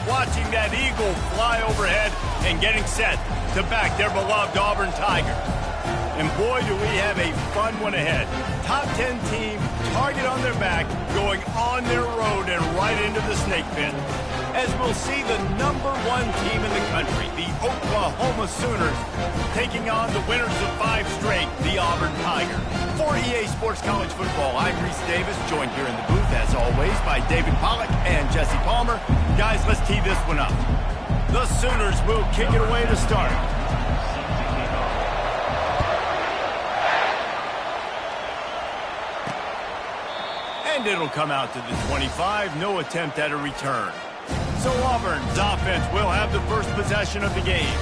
watching that eagle fly overhead and getting set to back their beloved Auburn Tigers. And boy, do we have a fun one ahead. Top 10 team, target on their back, going on their road and right into the snake pit. As we'll see the #1 team in the country, the Oklahoma Sooners, taking on the winners of 5 straight, the Auburn Tigers. For EA Sports College Football, I'm Reese Davis, joined here in the booth, as always, by David Pollack and Jesse Palmer. Guys, let's tee this one up. The Sooners will kick it away to start. And it'll come out to the 25, no attempt at a return. So Auburn's offense will have the first possession of the game.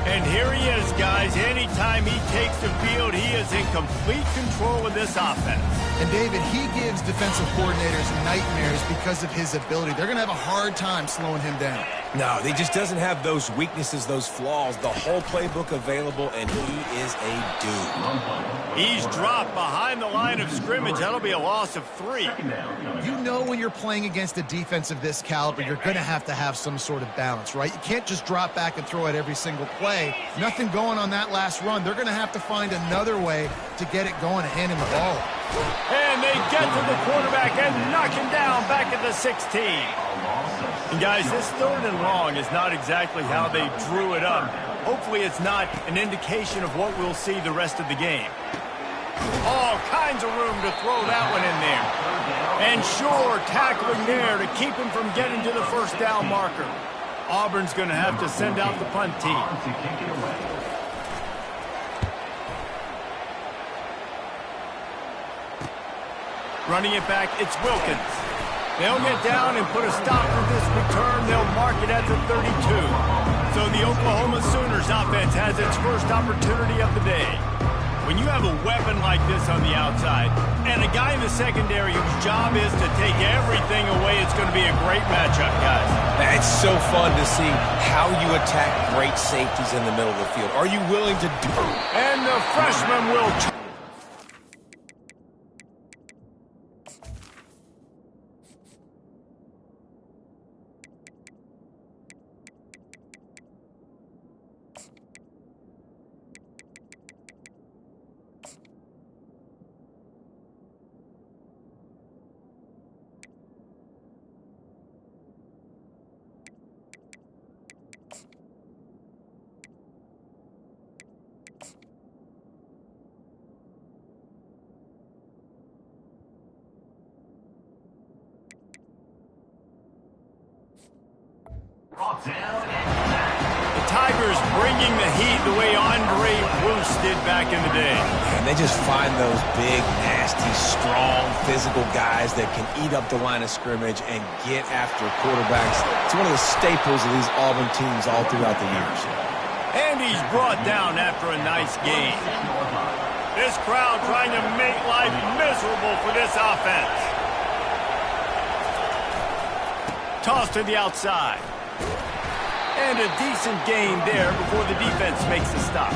And here he is, guys. Anytime he takes the field, he is in complete control of this offense. And David, he gives defensive coordinators nightmares because of his ability. They're going to have a hard time slowing him down. No, he just doesn't have those weaknesses, those flaws, the whole playbook available, and he is a dude. He's dropped behind the line of scrimmage. That'll be a loss of 3. You know when you're playing against a defense of this caliber, you're going to have some sort of balance, right? You can't just drop back and throw it every single play. Nothing going on that last run. They're going to have to find another way to get it going and hand him the ball. And they get to the quarterback and knock him down back at the 16. And guys, this 3rd and long is not exactly how they drew it up. Hopefully it's not an indication of what we'll see the rest of the game. All kinds of room to throw that one in there. And sure, tackling there to keep him from getting to the first down marker. Auburn's going to have to send out the punt team. Running it back, it's Wilkins. They'll get down and put a stop to this return. They'll mark it at the 32. So the Oklahoma Sooners offense has its first opportunity of the day. When you have a weapon like this on the outside and a guy in the secondary whose job is to take everything away, it's going to be a great matchup, guys. It's so fun to see how you attack great safeties in the middle of the field. Are you willing to do it? And the freshman will... The Tigers bringing the heat the way Andre Bruce did back in the day. And they just find those big, nasty, strong, physical guys that can eat up the line of scrimmage and get after quarterbacks. It's one of the staples of these Auburn teams all throughout the years. And he's brought down after a nice game. This crowd trying to make life miserable for this offense. Toss to the outside. And a decent gain there before the defense makes the stop.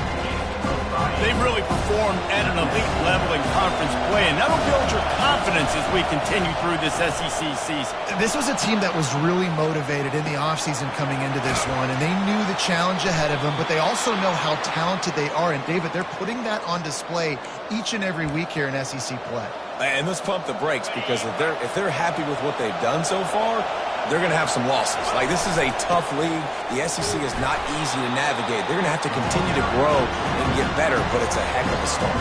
They've really performed at an elite level in conference play, and that'll build your confidence as we continue through this SEC season. This was a team that was really motivated in the offseason coming into this one, and they knew the challenge ahead of them, but they also know how talented they are. And, David, they're putting that on display each and every week here in SEC play. And let's pump the brakes, because if they're happy with what they've done so far, they're going to have some losses. Like, this is a tough league. The SEC is not easy to navigate. They're going to have to continue to grow and get better, but it's a heck of a start.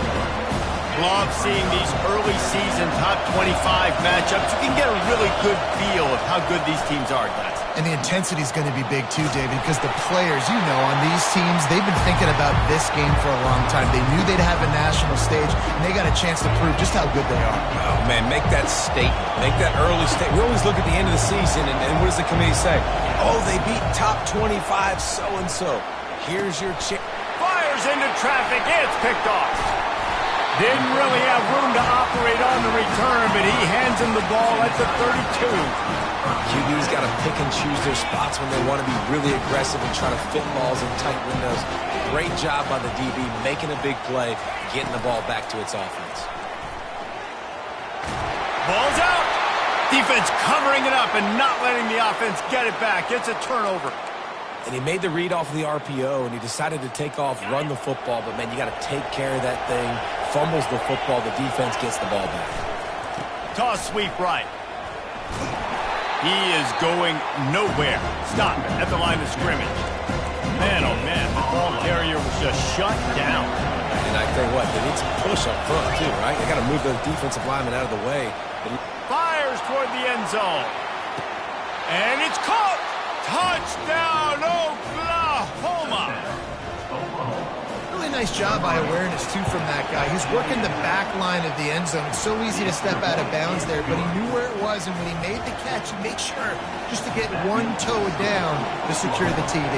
Love seeing these early season top 25 matchups. You can get a really good feel of how good these teams are, guys. And the intensity is going to be big too, David, because the players, you know, on these teams, they've been thinking about this game for a long time. They knew they'd have a national stage, and they got a chance to prove just how good they are. Oh, man, make that statement. Make that early statement. We always look at the end of the season, and what does the committee say? Oh, they beat top 25 so-and-so. Here's your chance. Fires into traffic. It's picked off. Didn't really have room to operate on the return, but he hands him the ball at the 32. QB's got to pick and choose their spots when they want to be really aggressive and try to fit balls in tight windows. Great job by the DB making a big play, getting the ball back to its offense. Ball's out. Defense covering it up and not letting the offense get it back. It's a turnover. And he made the read off of the RPO, and he decided to take off, run the football. But, man, you got to take care of that thing. Fumbles the football. The defense gets the ball back. Toss sweep right. He is going nowhere. Stop it at the line of scrimmage. Man, oh, man, the ball carrier was just shut down. And I tell you what, they need some push up front, too, right? They got to move those defensive linemen out of the way. Fires toward the end zone. And it's caught. Touchdown, Oklahoma. Really nice job by awareness, too, from that guy. He's working the back line of the end zone. It's so easy to step out of bounds there, but he knew where it was, and when he made the catch, he made sure just to get one toe down to secure the TD.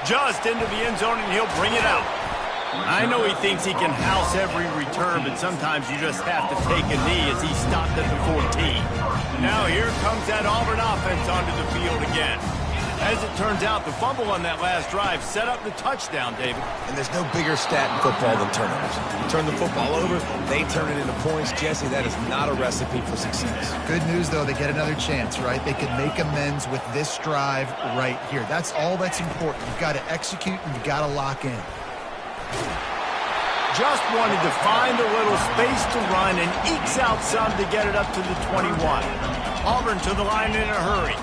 Just into the end zone, and he'll bring it out. I know he thinks he can house every return, but sometimes you just have to take a knee as he stopped at the 14. Now here comes that Auburn offense onto the field again. As it turns out, the fumble on that last drive set up the touchdown, David. And there's no bigger stat in football than turnovers. You turn the football over, they turn it into points. Jesse, that is not a recipe for success. Good news, though, they get another chance, right? They can make amends with this drive right here. That's all that's important. You've got to execute, and you've got to lock in. Just wanted to find a little space to run and ekes out some to get it up to the 21. Auburn to the line in a hurry.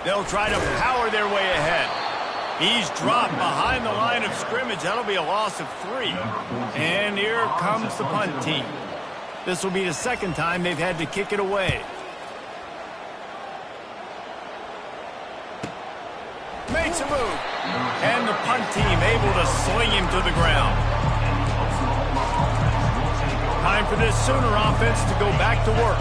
They'll try to power their way ahead. He's dropped behind the line of scrimmage. That'll be a loss of 3. And here comes the punt team. This will be the second time they've had to kick it away. Makes a move. And the punt team able to sling him to the ground. Time for this Sooner offense to go back to work.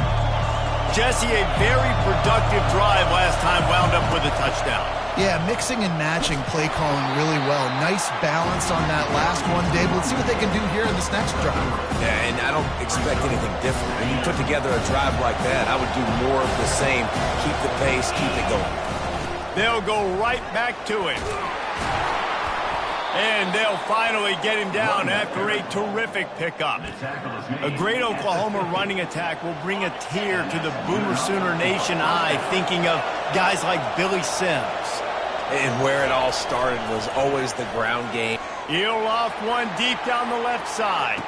Jesse, a very productive drive last time, wound up with a touchdown. Yeah, mixing and matching play calling really well. Nice balance on that last one, Dave. Let's see what they can do here in this next drive. Yeah, and I don't expect anything different. When you put together a drive like that, I would do more of the same. Keep the pace, keep it going. They'll go right back to it. And they'll finally get him down after a terrific pickup. A great Oklahoma running attack will bring a tear to the Boomer Sooner Nation eye, thinking of guys like Billy Sims. And where it all started was always the ground game. He'll loft one deep down the left side.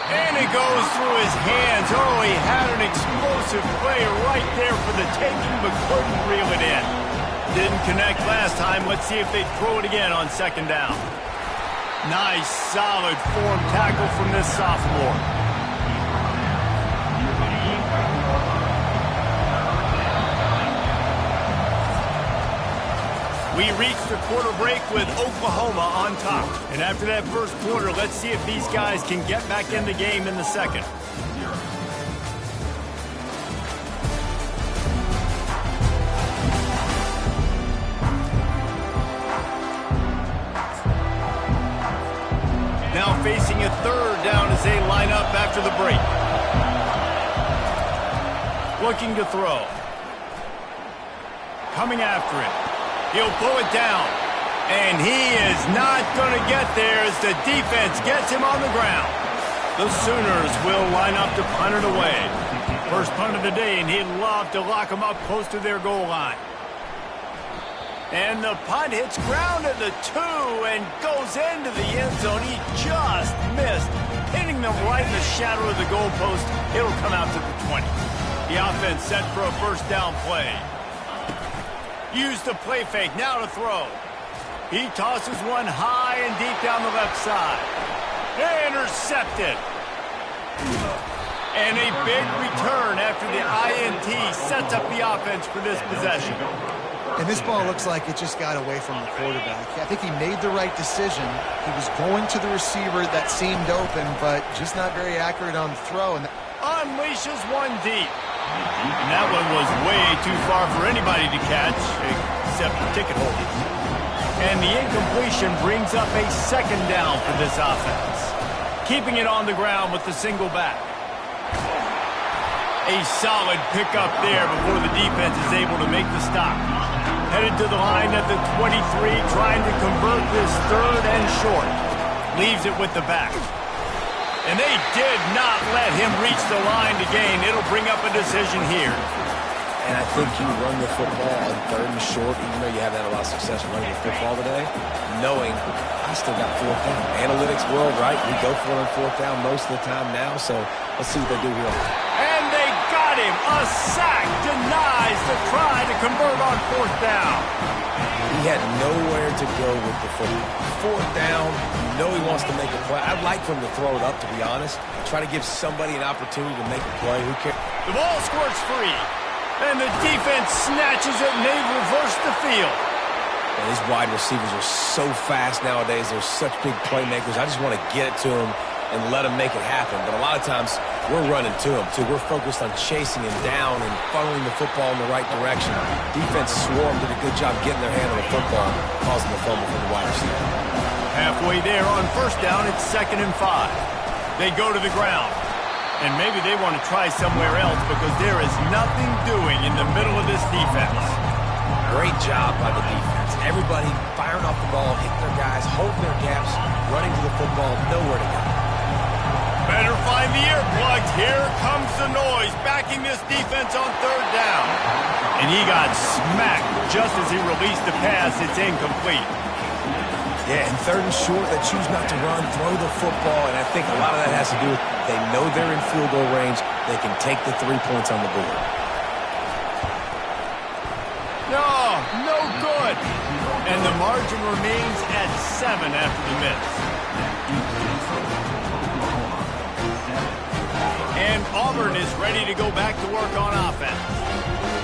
And it goes through his hands. Oh, he had an explosive play right there for the taking, but couldn't reel it in. Didn't connect last time. Let's see if they throw it again on second down. Nice, solid form tackle from this sophomore. We reached the quarter break with Oklahoma on top. And after that first quarter, let's see if these guys can get back in the game in the second. Now facing a third down as they line up after the break. Looking to throw. Coming after it. He'll pull it down. And he is not going to get there as the defense gets him on the ground. The Sooners will line up to punt it away. First punt of the day, and he'd love to lock them up close to their goal line. And the punt hits ground at the 2 and goes into the end zone. He just missed, hitting them right in the shadow of the goalpost. It'll come out to the 20. The offense set for a first down play. Use the play fake, now to throw. He tosses one high and deep down the left side. Intercepted. And a big return after the INT sets up the offense for this possession. And this ball looks like it just got away from the quarterback. I think he made the right decision. He was going to the receiver that seemed open, but just not very accurate on the throw. And unleashes one deep. And that one was way too far for anybody to catch, except the ticket holders. And the incompletion brings up a second down for this offense. Keeping it on the ground with the single back. A solid pickup there before the defense is able to make the stop. Headed to the line at the 23, trying to convert this third and short. Leaves it with the back. And they did not let him reach the line to gain. It'll bring up a decision here. And I think you run the football on third and short, even though you haven't had a lot of success running the football today, knowing I still got fourth down. Analytics world, right? We go for it on fourth down most of the time now, so let's see what they do here. And they got him. A sack denies the try to convert on fourth down. He had nowhere to go with the football. Fourth down, you know he wants to make a play. I'd like for him to throw it up, to be honest. Try to give somebody an opportunity to make a play. Who cares? The ball squirts free. And the defense snatches it, and they reverse the field. And these wide receivers are so fast nowadays. They're such big playmakers. I just want to get it to them and let them make it happen. But a lot of times, we're running to them, too. We're focused on chasing him down and funneling the football in the right direction. Defense swarmed, did a good job getting their hand on the football, causing the fumble for the wide receiver. Halfway there on first down, it's 2nd and 5. They go to the ground. And maybe they want to try somewhere else because there is nothing doing in the middle of this defense. Great job by the defense. Everybody firing off the ball, hitting their guys, holding their gaps, running to the football, nowhere to go. Better find the earplugs. Here comes the noise, backing this defense on third down. And he got smacked just as he released the pass. It's incomplete. Yeah, and third and short, they choose not to run, throw the football, and I think a lot of that has to do with they know they're in field goal range. They can take the 3 points on the board. No good. And the margin remains at 7 after the miss. And Auburn is ready to go back to work on offense.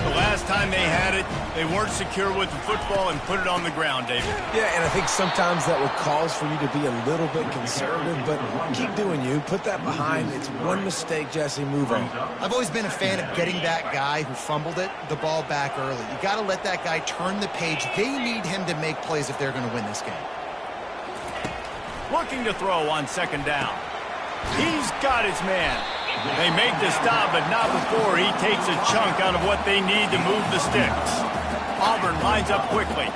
The last time they had it, they weren't secure with the football and put it on the ground, David. Yeah, and I think sometimes that would cause for you to be a little bit conservative, but keep doing you. Put that behind. It's one mistake, Jesse. Move on. I've always been a fan of getting that guy who fumbled it, the ball back early. You got to let that guy turn the page. They need him to make plays if they're going to win this game. Looking to throw on 2nd down. He's got his man. They make the stop, but not before he takes a chunk out of what they need to move the sticks. Auburn lines up quickly.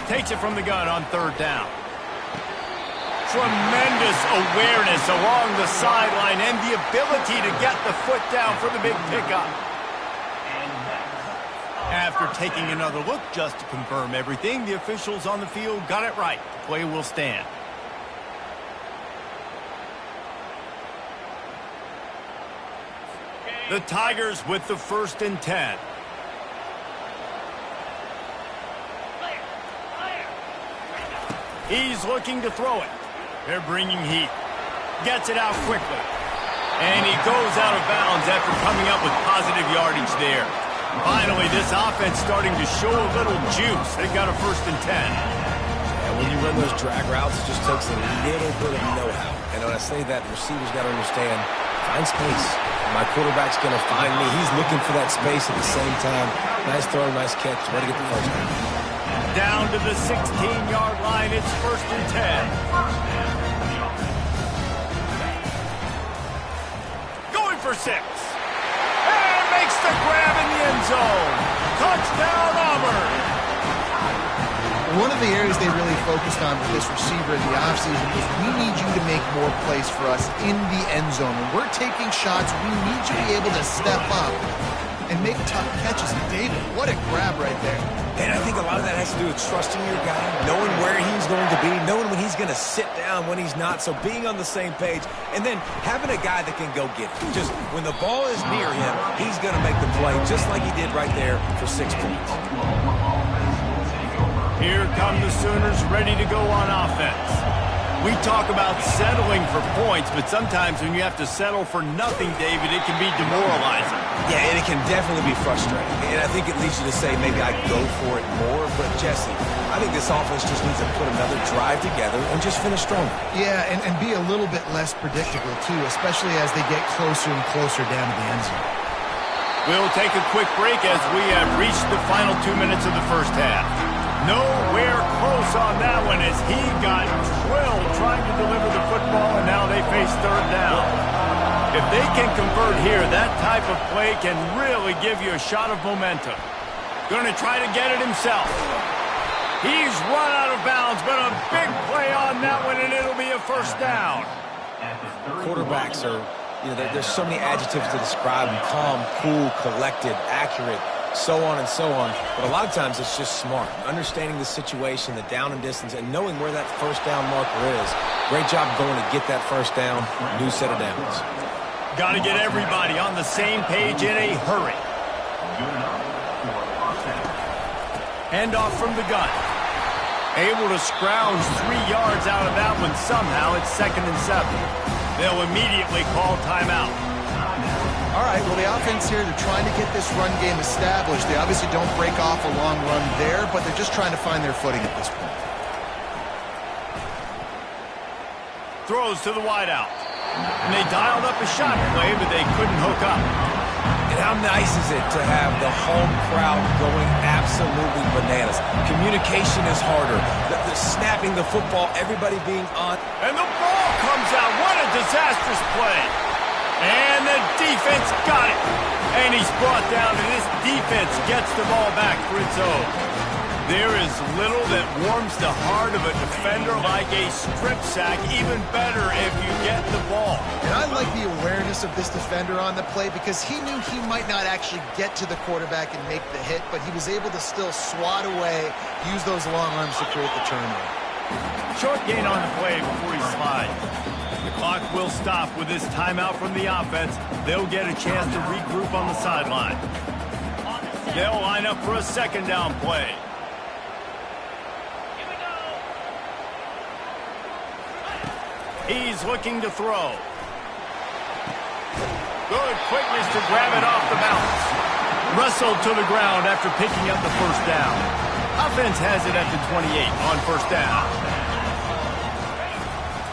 Takes it from the gun on 3rd down. Tremendous awareness along the sideline and the ability to get the foot down for the big pickup. After taking another look just to confirm everything, the officials on the field got it right. The play will stand. The Tigers with the 1st and 10. He's looking to throw it. They're bringing heat. Gets it out quickly. And he goes out of bounds after coming up with positive yardage there. Finally, this offense starting to show a little juice. They've got a 1st and 10. And when you run those drag routes, it just takes a little bit of know-how. And when I say that, the receiver's got to understand, find space. My quarterback's going to find me. He's looking for that space at the same time. Nice throw, nice catch. Ready to get the first down. Down to the 16-yard line. It's 1st and 10. Going for 6. And makes the grab in the end zone. Touchdown, Auburn. One of the areas they really focused on with this receiver in the offseason was we need you to make more plays for us in the end zone. When we're taking shots, we need you to be able to step up and make tough catches. And David, what a grab right there. And I think a lot of that has to do with trusting your guy, knowing where he's going to be, knowing when he's going to sit down, when he's not, so being on the same page, and then having a guy that can go get it. Just when the ball is near him, he's going to make the play, just like he did right there for 6 points. Here come the Sooners ready to go on offense. We talk about settling for points, but sometimes when you have to settle for nothing, David, it can be demoralizing. Yeah, and it can definitely be frustrating. And I think it leads you to say maybe I go for it more. But, Jesse, I think this offense just needs to put another drive together and just finish strong. Yeah, and be a little bit less predictable, too, especially as they get closer and closer down to the end zone. We'll take a quick break as we have reached the final 2 minutes of the first half. Nowhere close on that one as he got drilled trying to deliver the football, and now they face 3rd down. If they can convert here, that type of play can really give you a shot of momentum. Going to try to get it himself. He's run out of bounds, but a big play on that one, and it'll be a first down. Quarterbacks are, there's so many adjectives to describe them: calm, cool, collected, accurate, so on and so on. But a lot of times it's just smart. Understanding the situation, the down and distance, and knowing where that first down marker is. Great job going to get that first down, new set of downs. Got to get everybody on the same page in a hurry. Handoff from the gun. Able to scrounge 3 yards out of that one somehow. It's 2nd and 7. They'll immediately call timeout. All right, well, the offense here, they're trying to get this run game established. They obviously don't break off a long run there, but they're just trying to find their footing at this point. Throws to the wideout. And they dialed up a shot play, but they couldn't hook up. And how nice is it to have the home crowd going absolutely bananas? Communication is harder. The snapping the football, everybody being on. And the ball comes out. What a disastrous play. And the defense got it. And he's brought down, and this defense gets the ball back for its own. There is little that warms the heart of a defender like a strip sack. Even better if you get the ball. And I like the awareness of this defender on the play because he knew he might not actually get to the quarterback and make the hit, but he was able to still swat away, use those long arms to create the turnover. Short gain on the play before he slides. The clock will stop with this timeout from the offense. They'll get a chance to regroup on the sideline. They'll line up for a 2nd down play. He's looking to throw. Good quickness to grab it off the bounce. Wrestled to the ground after picking up the first down. Offense has it at the 28 on first down.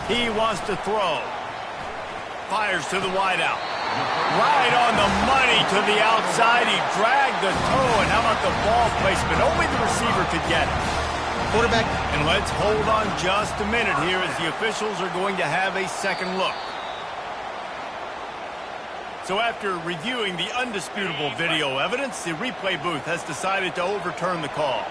He wants to throw. Fires to the wideout. Right on the money to the outside. He dragged the toe, and how about the ball placement? Only the receiver could get it. Quarterback. And let's hold on just a minute here as the officials are going to have a second look. So after reviewing the undisputable video evidence, the replay booth has decided to overturn the call.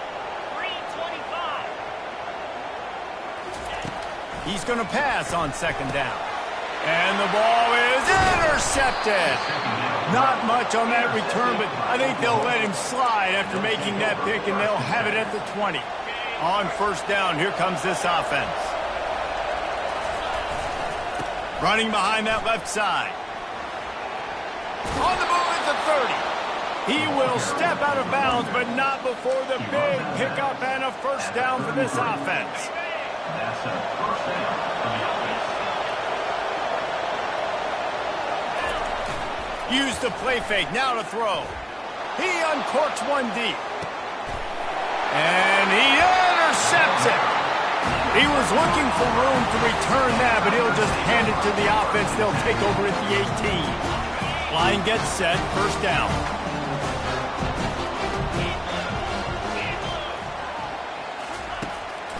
He's going to pass on 2nd down. And the ball is intercepted. Not much on that return, but I think they'll let him slide after making that pick, and they'll have it at the 20. On first down, here comes this offense. Running behind that left side. On the move at the 30. He will step out of bounds, but not before the big pickup and a first down for this offense. That's a first down for the offense. Use the play fake, now to throw. He uncorks one deep. And he intercepts it. He was looking for room to return that, but he'll just hand it to the offense. They'll take over at the 18. Line gets set, first down.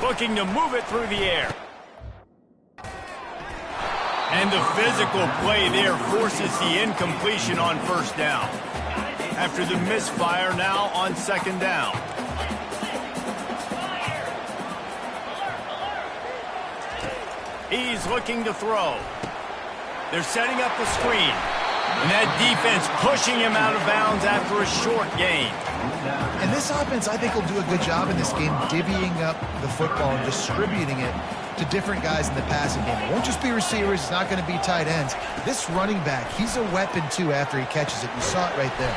Looking to move it through the air. And the physical play there forces the incompletion on first down. After the misfire, now on 2nd down. He's looking to throw. They're setting up the screen. And that defense pushing him out of bounds after a short gain. And this offense, I think, will do a good job in this game divvying up the football and distributing it to different guys in the passing game. It won't just be receivers. It's not going to be tight ends. This running back, he's a weapon, too, after he catches it. You saw it right there.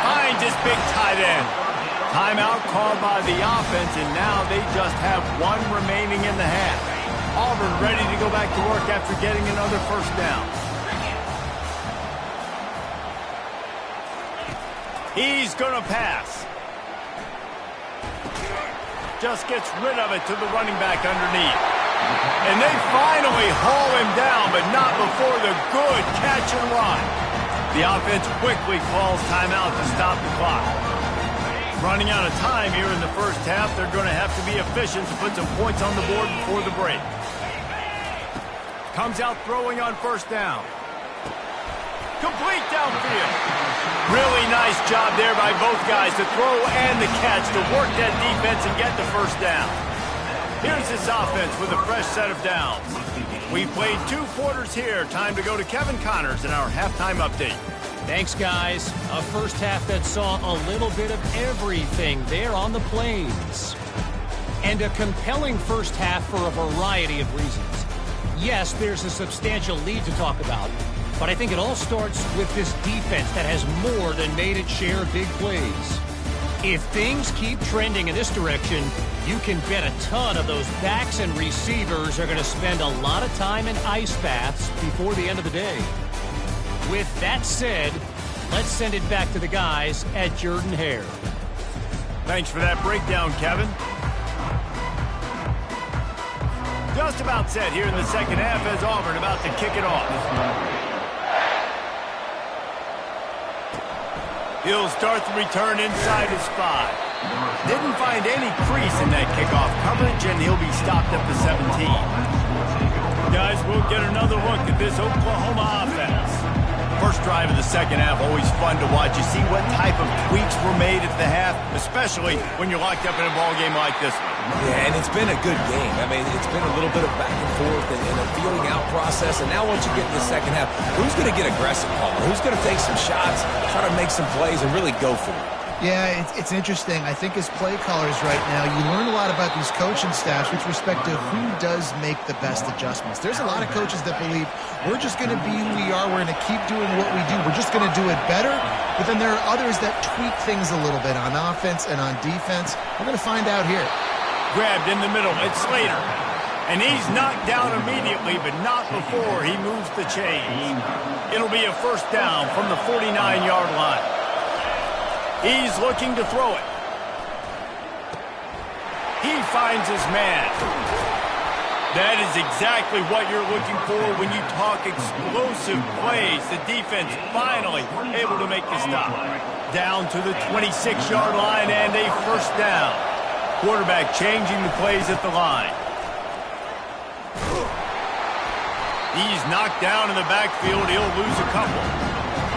Finds his big tight end. Timeout called by the offense, and now they just have one remaining in the half. Auburn ready to go back to work after getting another first down. He's going to pass. Just gets rid of it to the running back underneath. And they finally haul him down, but not before the good catch and run. The offense quickly calls timeout to stop the clock. Running out of time here in the first half, they're going to have to be efficient to put some points on the board before the break. Comes out throwing on first down. Complete downfield. Really nice job there by both guys, the throw and the catch, to work that defense and get the first down. Here's this offense with a fresh set of downs. We played 2 quarters here. Time to go to Kevin Connors in our halftime update. Thanks, guys. A first half that saw a little bit of everything there on the plains. And a compelling first half for a variety of reasons. Yes, there's a substantial lead to talk about, but I think it all starts with this defense that has more than made its share of big plays. If things keep trending in this direction, you can bet a ton of those backs and receivers are going to spend a lot of time in ice baths before the end of the day. With that said, let's send it back to the guys at Jordan-Hare. Thanks for that breakdown, Kevin. Just about set here in the second half as Auburn about to kick it off. He'll start the return inside his 5. Didn't find any crease in that kickoff coverage, and he'll be stopped at the 17. Guys, we'll get another look at this Oklahoma offense. First drive of the second half, always fun to watch. You see what type of tweaks were made at the half, especially when you're locked up in a ball game like this one. Yeah, and it's been a good game. I mean, it's been a little bit of back and forth and a feeling out process. And now once you get in the second half, who's going to get aggressive, Paul? Who's going to take some shots, try to make some plays, and really go for it? Yeah, it's interesting. I think as play callers right now, you learn a lot about these coaching staffs with respect to who does make the best adjustments. There's a lot of coaches that believe we're just going to be who we are. We're going to keep doing what we do. We're just going to do it better. But then there are others that tweak things a little bit on offense and on defense. We're going to find out here. Grabbed in the middle. It's Slater. And he's knocked down immediately, but not before he moves the chains. It'll be a first down from the 49-yard line. He's looking to throw it. He finds his man. That is exactly what you're looking for when you talk explosive plays. The defense finally able to make the stop. Down to the 26-yard line and a first down. Quarterback changing the plays at the line. He's knocked down in the backfield. He'll lose a couple.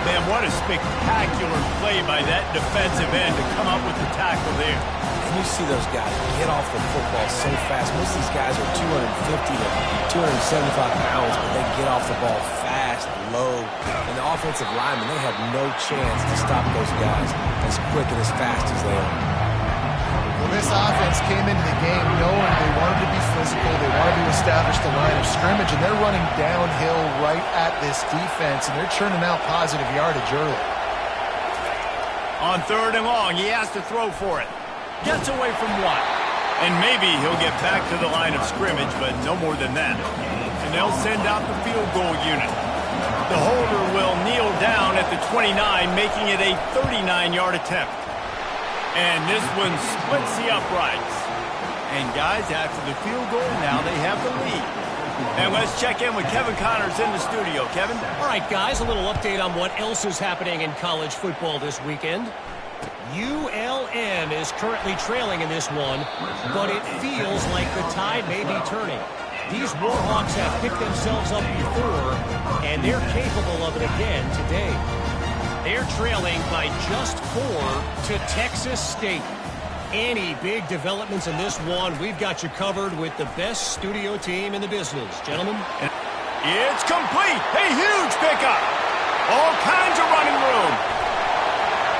Man, what a spectacular play by that defensive end to come up with the tackle there. And you see those guys get off the football so fast. Most of these guys are 250 to 275 pounds, but they get off the ball fast, low. And the offensive linemen, they have no chance to stop those guys as quick and as fast as they are. Well, this offense came into the game knowing they wanted to be physical, they wanted to establish the line of scrimmage, and they're running downhill right at this defense, and they're churning out positive yardage early. On 3rd and long, he has to throw for it. Gets away from one. And maybe he'll get back to the line of scrimmage, but no more than that. And they'll send out the field goal unit. The holder will kneel down at the 29, making it a 39-yard attempt. And this one splits the uprights. And guys, after the field goal, now they have the lead. And let's check in with Kevin Connors in the studio. Kevin? All right, guys, a little update on what else is happening in college football this weekend. ULM is currently trailing in this one, but it feels like the tide may be turning. These Warhawks have picked themselves up before, and they're capable of it again today. They're trailing by just 4 to Texas State. Any big developments in this one, we've got you covered with the best studio team in the business. Gentlemen? It's complete. A huge pickup. All kinds of running room.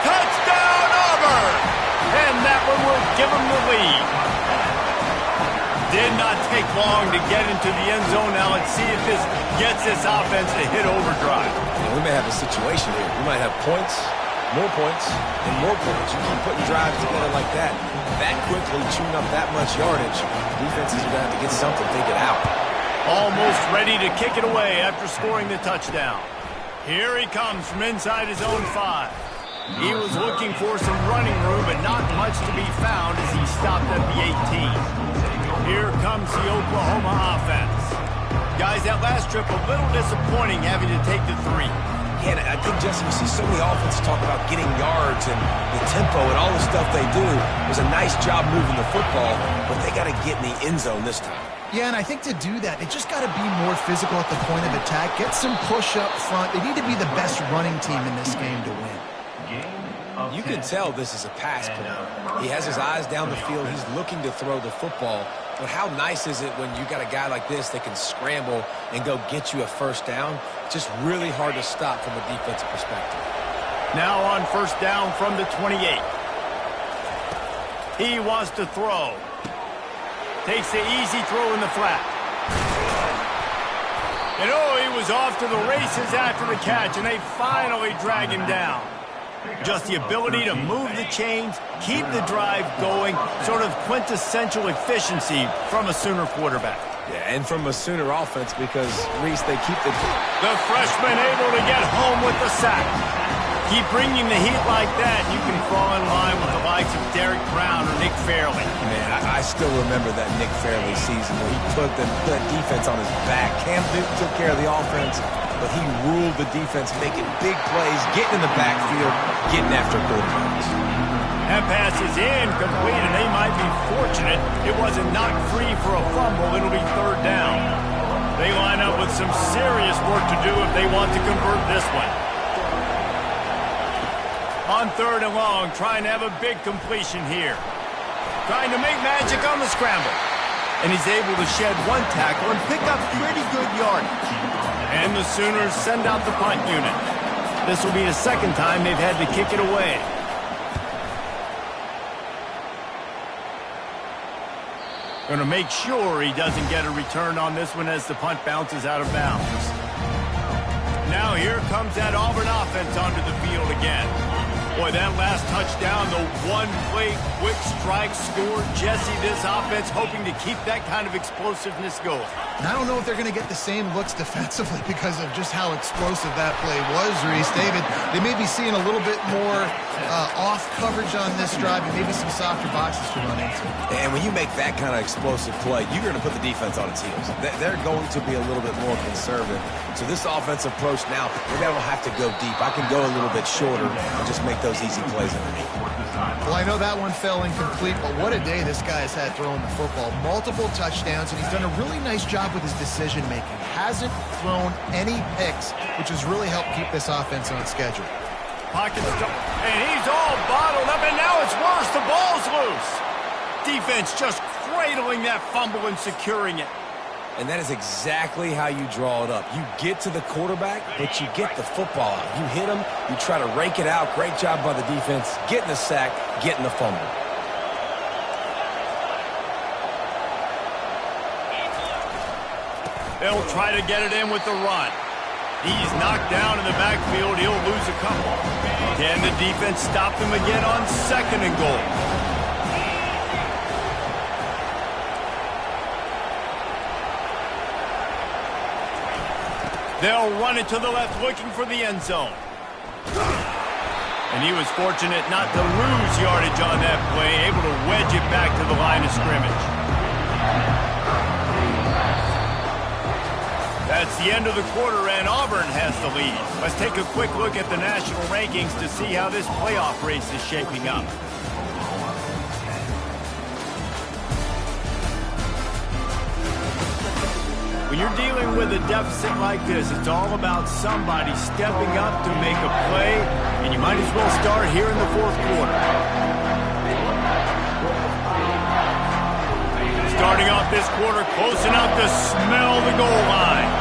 Touchdown, Auburn. And that one will give them the lead. Did not take long to get into the end zone. Now let's see if this gets this offense to hit overdrive. Yeah, we may have a situation here. We might have points, and more points. You keep putting drives together like that quickly, chewing up that much yardage, defenses are going to have to get something figured out. Almost ready to kick it away after scoring the touchdown. Here he comes from inside his own 5. He was looking for some running room, but not much to be found as he stopped at the 18. Here comes the Oklahoma offense. Guys, that last trip, a little disappointing having to take the 3. Yeah, I think, Jesse, you see so many offenses talk about getting yards and the tempo and all the stuff they do. It was a nice job moving the football, but they got to get in the end zone this time. Yeah, and I think to do that, they just got to be more physical at the point of attack, get some push up front. They need to be the best running team in this game to win. You can tell this is a pass play. He has his eyes down the field. He's looking to throw the football. But how nice is it when you got a guy like this that can scramble and go get you a first down? Just really hard to stop from a defensive perspective. Now on first down from the 28. He wants to throw. Takes the easy throw in the flat. And he was off to the races after the catch, and they finally drag him down. Just the ability to move the chains, keep the drive going, sort of quintessential efficiency from a Sooner quarterback. Yeah, and from a Sooner offense because, Reese, they keep the freshman able to get home with the sack. Keep bringing the heat like that, you can fall in line with the likes of Derek Brown or Nick Fairley. Man, I still remember that Nick Fairley season where he put that defense on his back. Cam Newton took care of the offense, but he ruled the defense, making big plays, getting in the backfield, getting after quarterbacks. That pass is incomplete, and they might be fortunate it wasn't knocked free for a fumble. It'll be third down. They line up with some serious work to do if they want to convert this one. On third and long, trying to have a big completion here. Trying to make magic on the scramble. And he's able to shed one tackle and pick up pretty good yardage. And the Sooners send out the punt unit. This will be the second time they've had to kick it away. Going to make sure he doesn't get a return on this one as the punt bounces out of bounds. Now here comes that Auburn offense onto the field again. Boy, that last touchdown, the one-play quick strike score. Jesse, this offense hoping to keep that kind of explosiveness going. And I don't know if they're going to get the same looks defensively because of just how explosive that play was, Reese. David, they may be seeing a little bit more off coverage on this drive and maybe some softer boxes to run into. And when you make that kind of explosive play, you're going to put the defense on its heels. They're going to be a little bit more conservative. So this offensive approach now, maybe I don't have to go deep. I can go a little bit shorter and just make those easy plays underneath. Well, I know that one fell incomplete, but what a day this guy has had throwing the football. Multiple touchdowns, and he's done a really nice job with his decision-making. Hasn't thrown any picks, which has really helped keep this offense on schedule. Pocket stuff, and he's all bottled up, and now it's worse. The ball's loose. Defense just cradling that fumble and securing it. And that is exactly how you draw it up. You get to the quarterback, but you get the football out. You hit him, you try to rake it out. Great job by the defense, getting the sack, getting the fumble. They'll try to get it in with the run. He's knocked down in the backfield. He'll lose a couple. Can the defense stop him again on second and goal? They'll run it to the left, looking for the end zone. And he was fortunate not to lose yardage on that play, able to wedge it back to the line of scrimmage. That's the end of the quarter, and Auburn has the lead. Let's take a quick look at the national rankings to see how this playoff race is shaping up. When you're dealing with a deficit like this, it's all about somebody stepping up to make a play, and you might as well start here in the fourth quarter. Starting off this quarter close enough to smell the goal line.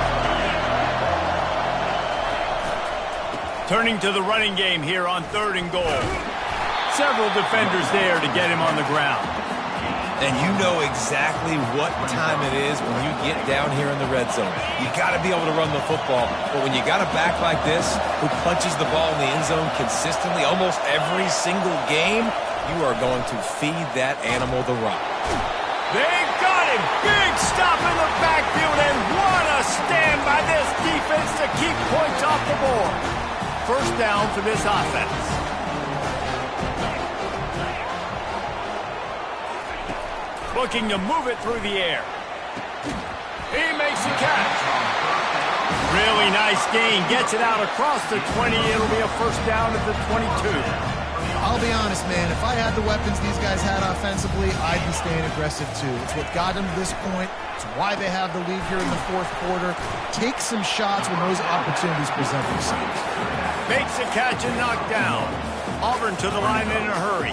Turning to the running game here on third and goal. Several defenders there to get him on the ground. And you know exactly what time it is when you get down here in the red zone. You got to be able to run the football. But when you got a back like this who punches the ball in the end zone consistently almost every single game, you are going to feed that animal the rock. They got him. Big stop in the backfield, and what a stand by this defense to keep points off the board. First down for this offense. Looking to move it through the air. He makes the catch. Really nice gain. Gets it out across the 20. It'll be a first down at the 22. I'll be honest, man. If I had the weapons these guys had offensively, I'd be staying aggressive too. It's what got them to this point. It's why they have the lead here in the fourth quarter. Take some shots when those opportunities present themselves. Makes the catch and knocked down. Auburn to the line in a hurry.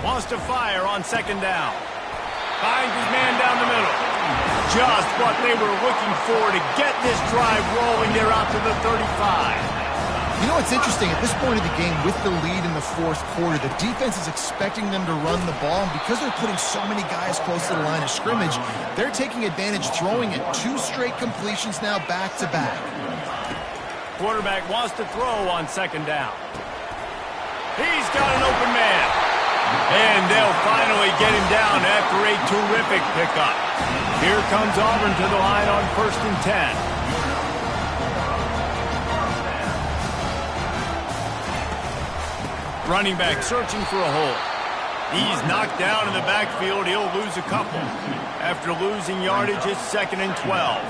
Wants to fire on second down. Finds his man down the middle. Just what they were looking for to get this drive rolling. They're out to the 35. You know what's interesting? At this point of the game, with the lead in the fourth quarter, the defense is expecting them to run the ball. And because they're putting so many guys close to the line of scrimmage, they're taking advantage, throwing it 2 straight completions now back-to-back. Quarterback wants to throw on second down. He's got an open man. And they'll finally get him down after a terrific pickup. Here comes Auburn to the line on 1st and 10. Running back searching for a hole. He's knocked down in the backfield. He'll lose a couple. After losing yardage, it's 2nd and 12.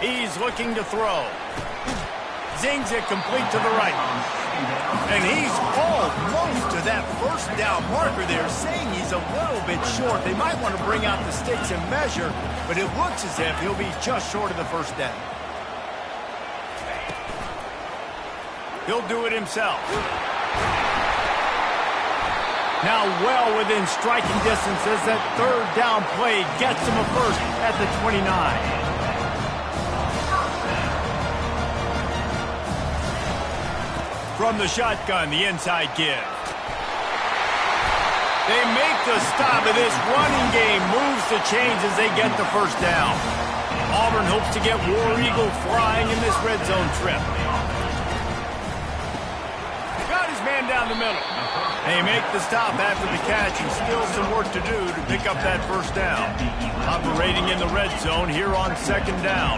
He's looking to throw. Zings it complete to the right. And he's almost to that first down marker there, saying he's a little bit short. They might want to bring out the sticks and measure, but it looks as if he'll be just short of the first down. He'll do it himself. Now well within striking distance as that third down play gets him a first at the 29. From the shotgun, the inside give. They make the stop of this running game. Moves the chains as they get the first down. Auburn hopes to get War Eagle flying in this red zone trip. Got his man down the middle. They make the stop after the catch, and still some work to do to pick up that first down. Operating in the red zone here on second down.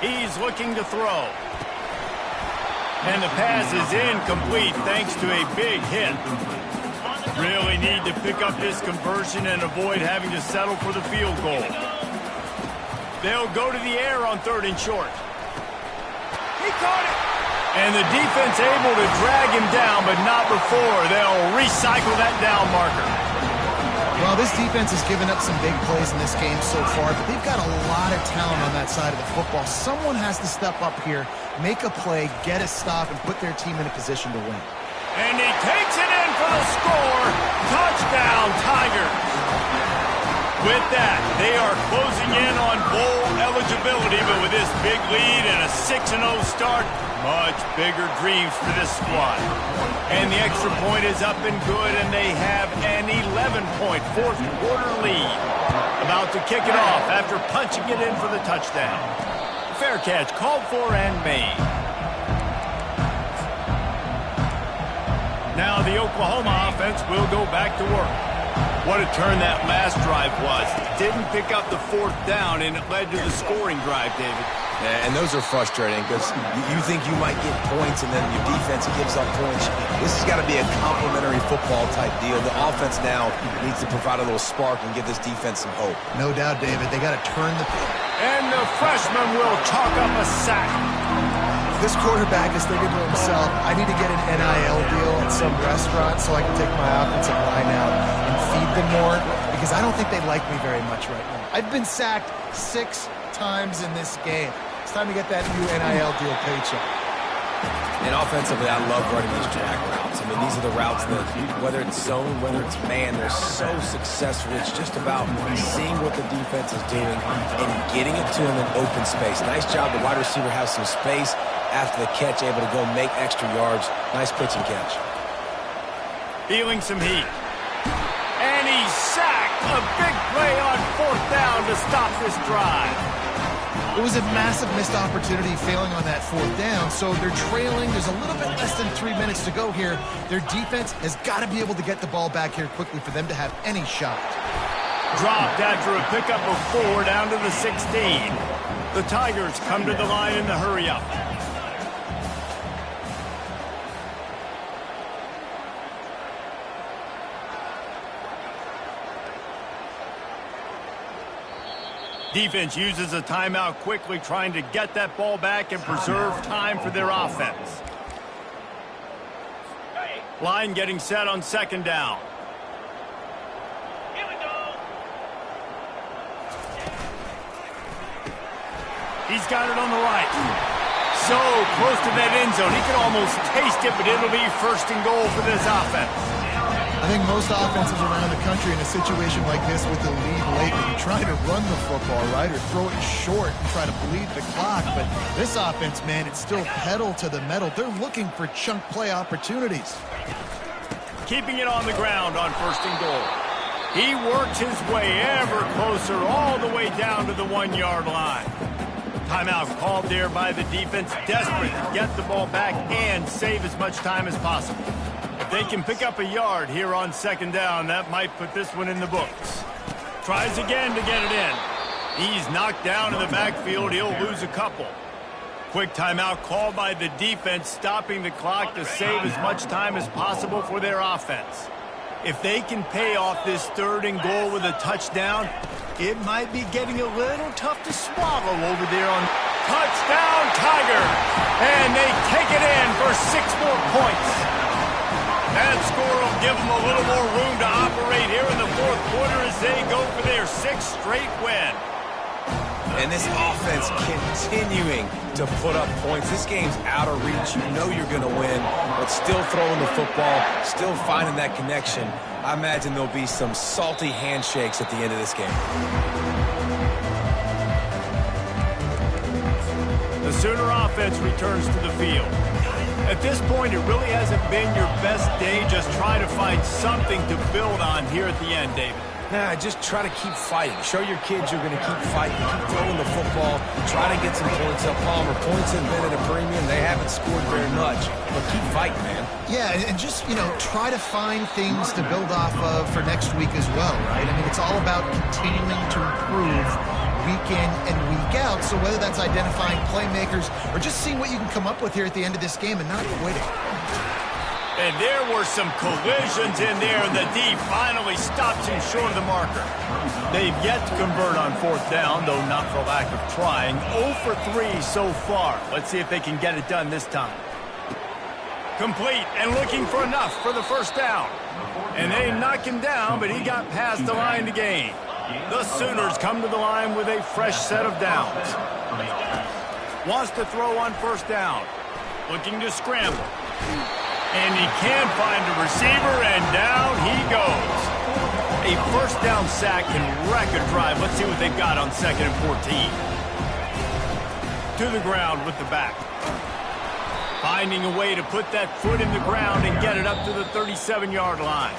He's looking to throw. And the pass is incomplete thanks to a big hit. Really need to pick up this conversion and avoid having to settle for the field goal. They'll go to the air on 3rd and short. He caught it. And the defense able to drag him down, but not before they'll recycle that down marker. Well, this defense has given up some big plays in this game so far, but they've got a lot of talent on that side of the football. Someone has to step up here, make a play, get a stop, and put their team in a position to win. And he takes it in for the score. Touchdown, Tigers. With that, they are closing in on bowl eligibility, but with this big lead and a 6-0 start, much bigger dreams for this squad. And the extra point is up and good, and they have an 11-point fourth quarter lead. About to kick it off after punching it in for the touchdown. Fair catch called for and made. Now the Oklahoma offense will go back to work. What a turn that last drive was. Didn't pick up the 4th down, and it led to the scoring drive, David. Yeah, and those are frustrating because you think you might get points and then your defense gives up points. This has got to be a complementary football type deal. The offense now needs to provide a little spark and give this defense some hope. No doubt, David. They got to turn the... And the freshman will chalk up a sack. This quarterback is thinking to himself, I need to get an NIL deal at some restaurant so I can take my offensive line out and feed them more, because I don't think they like me very much right now. I've been sacked 6 times in this game. It's time to get that new NIL deal paycheck. And offensively, I love running these drag routes. I mean, these are the routes that, whether it's zone, whether it's man, they're so successful. It's just about seeing what the defense is doing and getting it to them in open space. Nice job. The wide receiver has some space after the catch, able to go make extra yards. Nice pitch and catch. Feeling some heat. And he's sacked. A big play on 4th down to stop this drive. It was a massive missed opportunity failing on that 4th down, so they're trailing. There's a little bit less than 3 minutes to go here. Their defense has got to be able to get the ball back here quickly for them to have any shot. Dropped after a pickup of 4 down to the 16. The Tigers come to the line in the hurry-up. Defense uses a timeout quickly, trying to get that ball back and preserve time for their offense. Line getting set on second down. Here we go. He's got it on the right. So close to that end zone. He can almost taste it, but it'll be first and goal for this offense. I think most offenses around the country in a situation like this with the lead late, you try to run the football, right, or throw it short and try to bleed the clock. But this offense, man, it's still pedal to the metal. They're looking for chunk play opportunities. Keeping it on the ground on first and goal. He works his way ever closer all the way down to the 1-yard line. Timeout called there by the defense, desperate to get the ball back and save as much time as possible. If they can pick up a yard here on second down, that might put this one in the books. Tries again to get it in. He's knocked down in the backfield. He'll lose a couple. Quick timeout called by the defense, stopping the clock to save as much time as possible for their offense. If they can pay off this third and goal with a touchdown, it might be getting a little tough to swallow over there on touchdown Tigers. And they take it in for 6 more points. That score will give them a little more room to operate here in the fourth quarter as they go for their 6th straight win. And this offense continuing to put up points. This game's out of reach. You know you're going to win, but still throwing the football, still finding that connection. I imagine there'll be some salty handshakes at the end of this game. The Sooner offense returns to the field. At this point, it really hasn't been your best day. Just try to find something to build on here at the end, David. Nah, just try to keep fighting. Show your kids you're going to keep fighting. Keep throwing the football. Try to get some points up. Palmer, points have been at a premium. They haven't scored very much, but keep fighting, man. Yeah, and just, try to find things to build off of for next week as well, right? I mean, it's all about continuing to improve week in and week out. So whether that's identifying playmakers or just seeing what you can come up with here at the end of this game and not quitting. And there were some collisions in there, and the D finally stops him short of the marker. They've yet to convert on fourth down, though not for lack of trying. 0 for 3 so far. Let's see if they can get it done this time. Complete and looking for enough for the first down. And they knock him down, but he got past the line to gain. The Sooners come to the line with a fresh set of downs. Wants to throw on first down. Looking to scramble. And he can find a receiver, and down he goes. A first down sack can wreck a drive. Let's see what they've got on 2nd and 14. To the ground with the back. Finding a way to put that foot in the ground and get it up to the 37-yard line.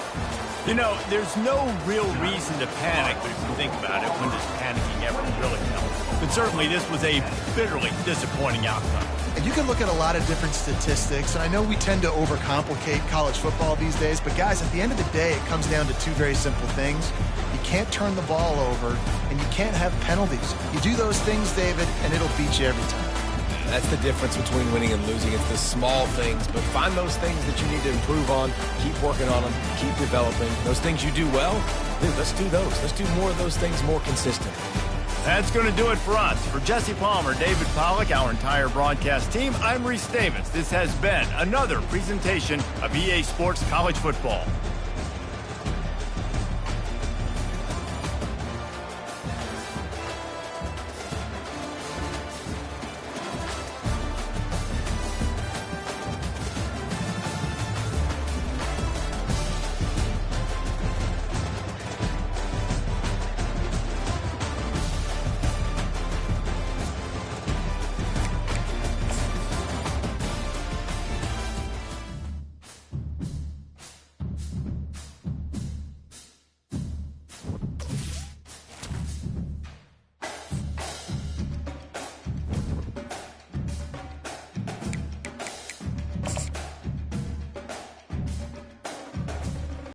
There's no real reason to panic, but if you think about it, when does panicking ever really help? But certainly this was a bitterly disappointing outcome. And you can look at a lot of different statistics, and I know we tend to overcomplicate college football these days, but guys, at the end of the day, it comes down to 2 very simple things. You can't turn the ball over, and you can't have penalties. You do those things, David, and it'll beat you every time. That's the difference between winning and losing. It's the small things, but find those things that you need to improve on. Keep working on them. Keep developing. Those things you do well, dude, let's do those. Let's do more of those things more consistent. That's going to do it for us. For Jesse Palmer, David Pollack, our entire broadcast team, I'm Reese Davis. This has been another presentation of EA Sports College Football.